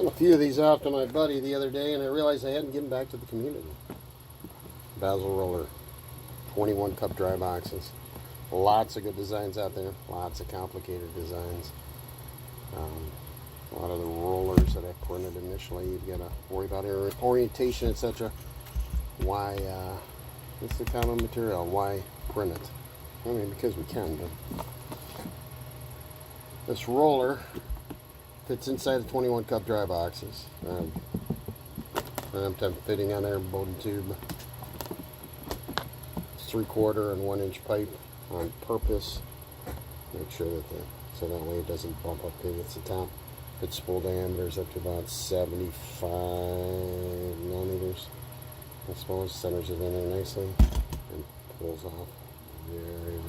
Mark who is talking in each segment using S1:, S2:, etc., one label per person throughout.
S1: Sent a few of these off to my buddy the other day, and I realized I hadn't given back to the community. BazzelRoller, 21 cup dry boxes. Lots of good designs out there. Lots of complicated designs. A lot of the rollers that I printed initially, you've got to worry about orientation, etc. Why? It's the common material. Why print it? I mean, because we can. But this roller fits inside the 21 cup dry boxes. I'm fitting on there Bowden tube. It's 3/4 and 1 inch pipe on purpose. Make sure that so that way it doesn't bump up against the top. Its spool diameters up to about 75 millimeters. I suppose centers it in there nicely and pulls off very,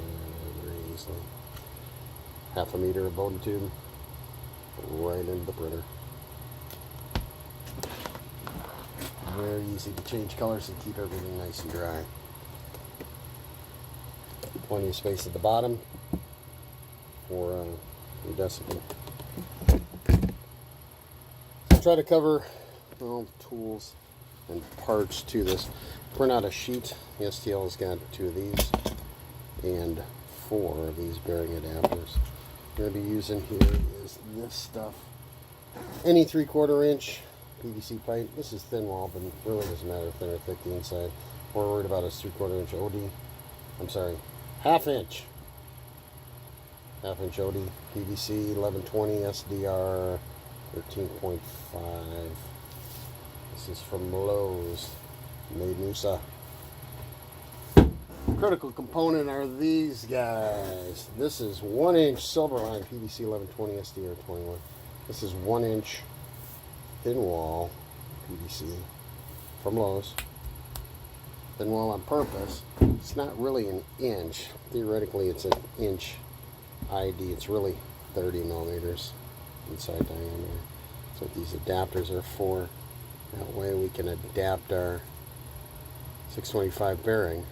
S1: very easily. 1/2 meter of Bowden tube right into the printer. Very easy to change colors and keep everything nice and dry. Plenty of space at the bottom for your desiccant. Try to cover all the tools and parts to this. Print out a sheet. The STL has got 2 of these and 4 of these bearing adapters. We're going to be using here is this stuff. Any 3/4 inch PVC pipe. This is thin wall, but it really doesn't matter if thin or thick the inside. What we're worried about is 3/4 inch OD. I'm sorry, 1/2 inch. 1/2 inch OD PVC 1120 SDR 13.5. This is from Lowe's, made in USA. Critical component are these guys. This is 1 inch silver line PVC 1120 SDR 21. This is 1 inch thin wall PVC from Lowe's. Thin wall on purpose. It's not really an inch. Theoretically, it's an inch ID. It's really 30 millimeters inside diameter. That's what these adapters are for. That way we can adapt our 625 bearing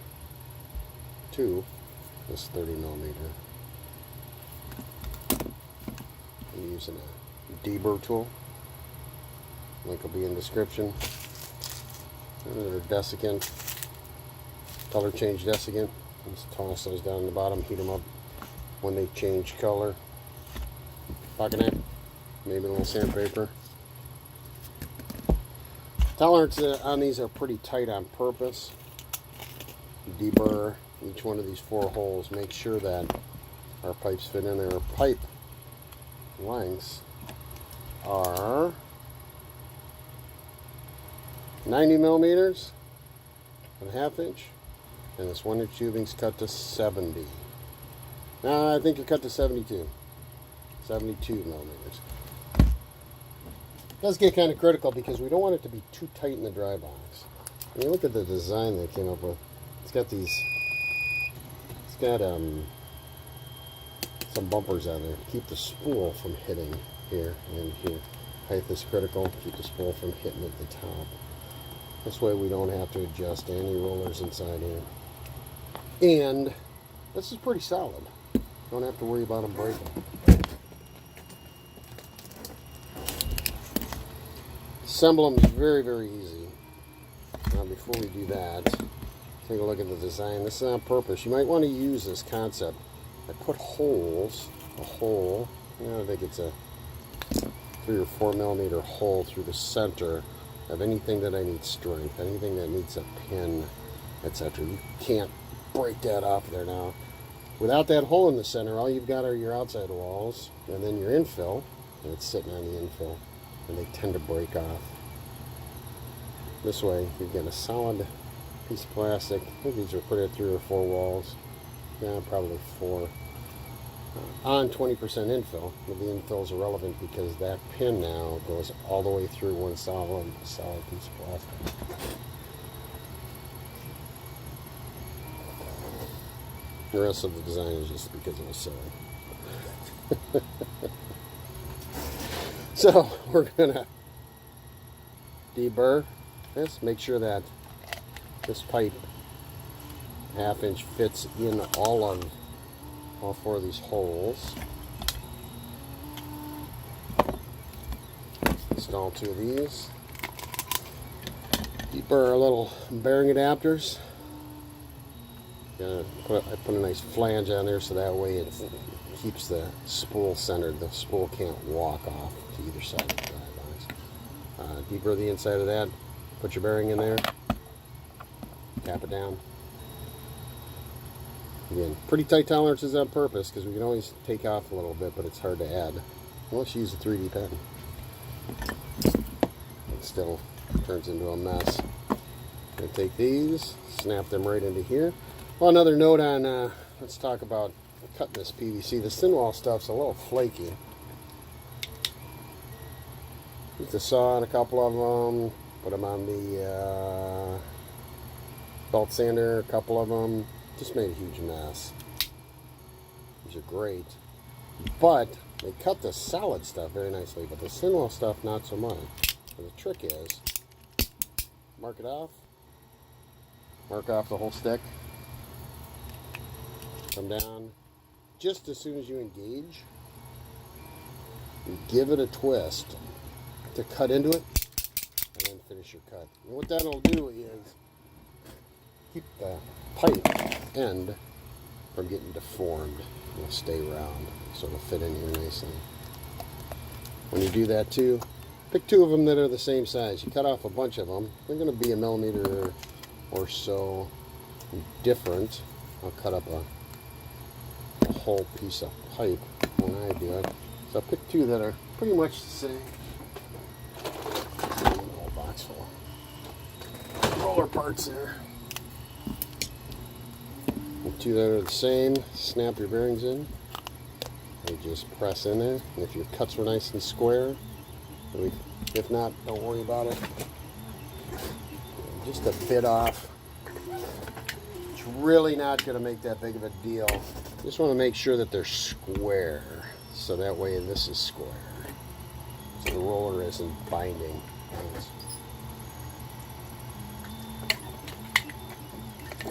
S1: to this 30 millimeter. I'm using a deburr tool. Link will be in description. Another desiccant, color change desiccant. Just toss those down the bottom, heat them up when they change color. Pocket knife, maybe a little sandpaper. Tolerances on these are pretty tight on purpose. Deburr each one of these 4 holes. Make sure that our pipes fit in there. Our pipe lengths are 90 millimeters and 1/2 inch, and this 1 inch tubing's cut to 70. Now I think it cut to 72 millimeters. It does get kind of critical because we don't want it to be too tight in the dry box. When you look at the design they came up with, it's got some bumpers on there. Keep the spool from hitting here and here. Height is critical. Keep the spool from hitting at the top. This way we don't have to adjust any rollers inside here. And this is pretty solid. Don't have to worry about them breaking. Assemble them is very, very easy. Now before we do that, take a look at the design. This is on purpose. You might want to use this concept. I put holes, a hole, I think it's a 3 or 4 millimeter hole through the center of anything that I need strength, anything that needs a pin, etc. You can't break that off there now. Without that hole in the center, all you've got are your outside walls and then your infill, and it's sitting on the infill, and they tend to break off. This way, you get a solid piece of plastic. I think these are put at 3 or 4 walls. Yeah, probably 4. On 20% infill. But the infill is irrelevant because that pin now goes all the way through one solid piece of plastic. The rest of the design is just because it was silly. So we're gonna deburr this, make sure that this pipe 1/2 inch fits in all 4 of these holes. This install 2 of these. Keep our little bearing adapters. I put a nice flange on there so that way it keeps the spool centered. The spool can't walk off to either side of the dry box. Deeper the inside of that, put your bearing in there, tap it down. Again, pretty tight tolerances on purpose because we can always take off a little bit, but it's hard to add unless you use a 3D pen. It still turns into a mess. I'm going to take these, snap them right into here. Well, another note on, let's talk about cutting this PVC. The thin wall stuff's a little flaky. Use the saw on a couple of them, put them on the belt sander, a couple of them. Just made a huge mess. These are great, but they cut the solid stuff very nicely, but the thin wall stuff not so much. So the trick is, mark it off, mark off the whole stick, come down just as soon as you engage, and give it a twist to cut into it, and then finish your cut. And what that'll do is keep the pipe end from getting deformed. It'll stay round, so it'll fit in here nicely. When you do that too, pick 2 of them that are the same size. You cut off a bunch of them. They're going to be a millimeter or so different. I'll cut up a whole piece of pipe when I do it. So pick 2 that are pretty much the same. A whole box full of roller parts there. 2 that are the same, snap your bearings in and just press in there. And if your cuts were nice and square, if not, don't worry about it. Just a bit off. It's really not going to make that big of a deal. Just want to make sure that they're square, so that way this is square, so the roller isn't binding.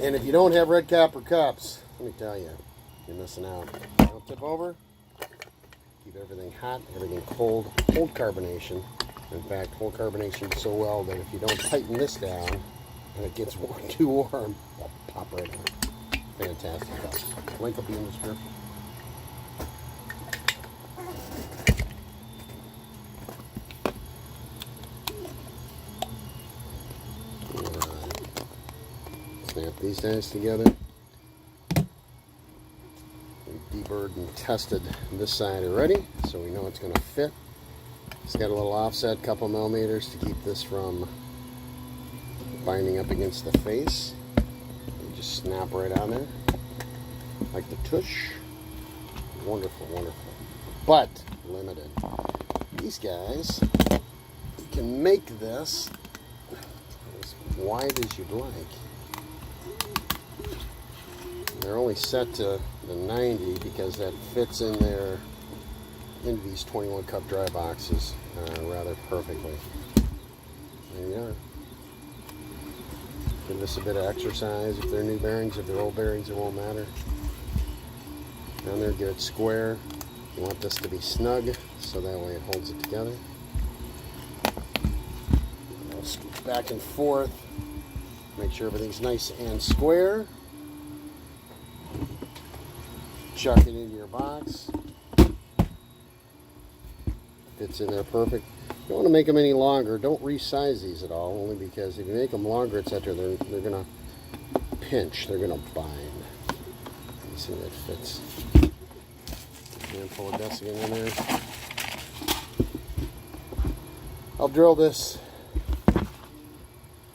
S1: And if you don't have red copper cups, let me tell you, you're missing out. Don't tip over. Keep everything hot, everything cold. Hold carbonation. In fact, hold carbonation so well that if you don't tighten this down and it gets too warm, it'll pop right out. Fantastic cups. Link will be in the description. Snap these guys together. We deburred and tested this side already, so we know it's going to fit. It's got a little offset, couple millimeters to keep this from binding up against the face. You just snap right on there, like the tush. Wonderful, wonderful, but limited. These guys, you can make this as wide as you'd like. They're only set to the 90 because that fits in there into these 21 cup dry boxes rather perfectly. There you are. Give this a bit of exercise. If they're new bearings, if they're old bearings, it won't matter. Down there, get it square. You want this to be snug, so that way it holds it together. I'll scoot back and forth. Make sure everything's nice and square. Chuck it into your box. Fits in there perfect. You don't want to make them any longer. Don't resize these at all, only because if you make them longer, etc., they're going to pinch. They're going to bind. You see that fits. Handful of desiccant in there. I'll drill this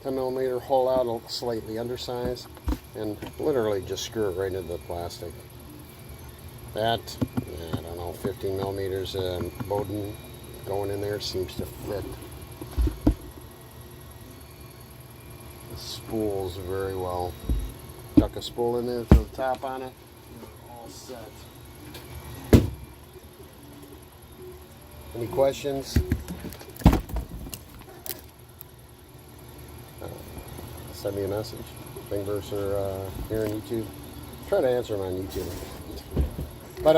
S1: 10mm hole out slightly undersized and literally just screw it right into the plastic. That, I don't know, 15mm Bowden going in there seems to fit the spools very well. Chuck a spool in there, throw the top on it, you're all set. Any questions? Send me a message. Thingiverse or here on YouTube. Try to answer them on YouTube. But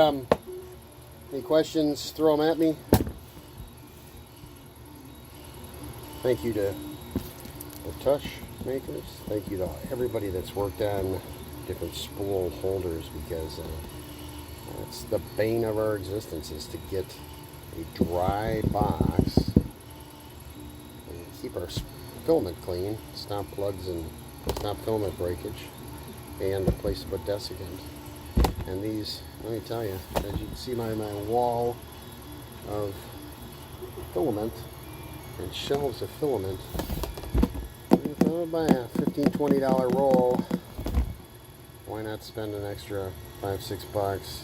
S1: any questions, throw them at me. Thank you to the touch makers. Thank you to everybody that's worked on different spool holders, because it's the bane of our existence is to get a dry box and keep our filament clean, stop plugs and stop filament breakage, and a place to put desiccant. And these, let me tell you, as you can see my wall of filament and shelves of filament, if I buy a $15–20 roll, why not spend an extra $5–6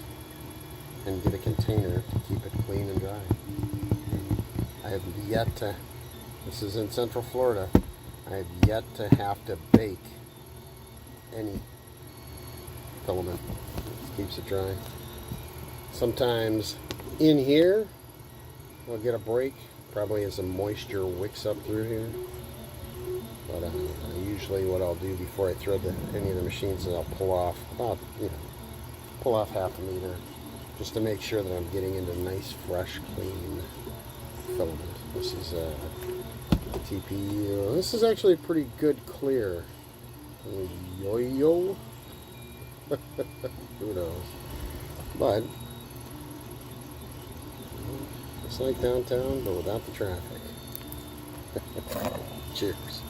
S1: and get a container to keep it clean and dry? I have yet to, this is in Central Florida, I have yet to have to bake any filament. It keeps it dry. Sometimes in here I'll get a break, probably as the moisture wicks up through here. But usually what I'll do before I thread any of the machines is I'll pull off about, pull off half a meter, just to make sure that I'm getting into nice, fresh, clean filament. This is a TP. This is actually a pretty good clear. Yo-yo. Who knows? But it's like downtown, but without the traffic. Cheers.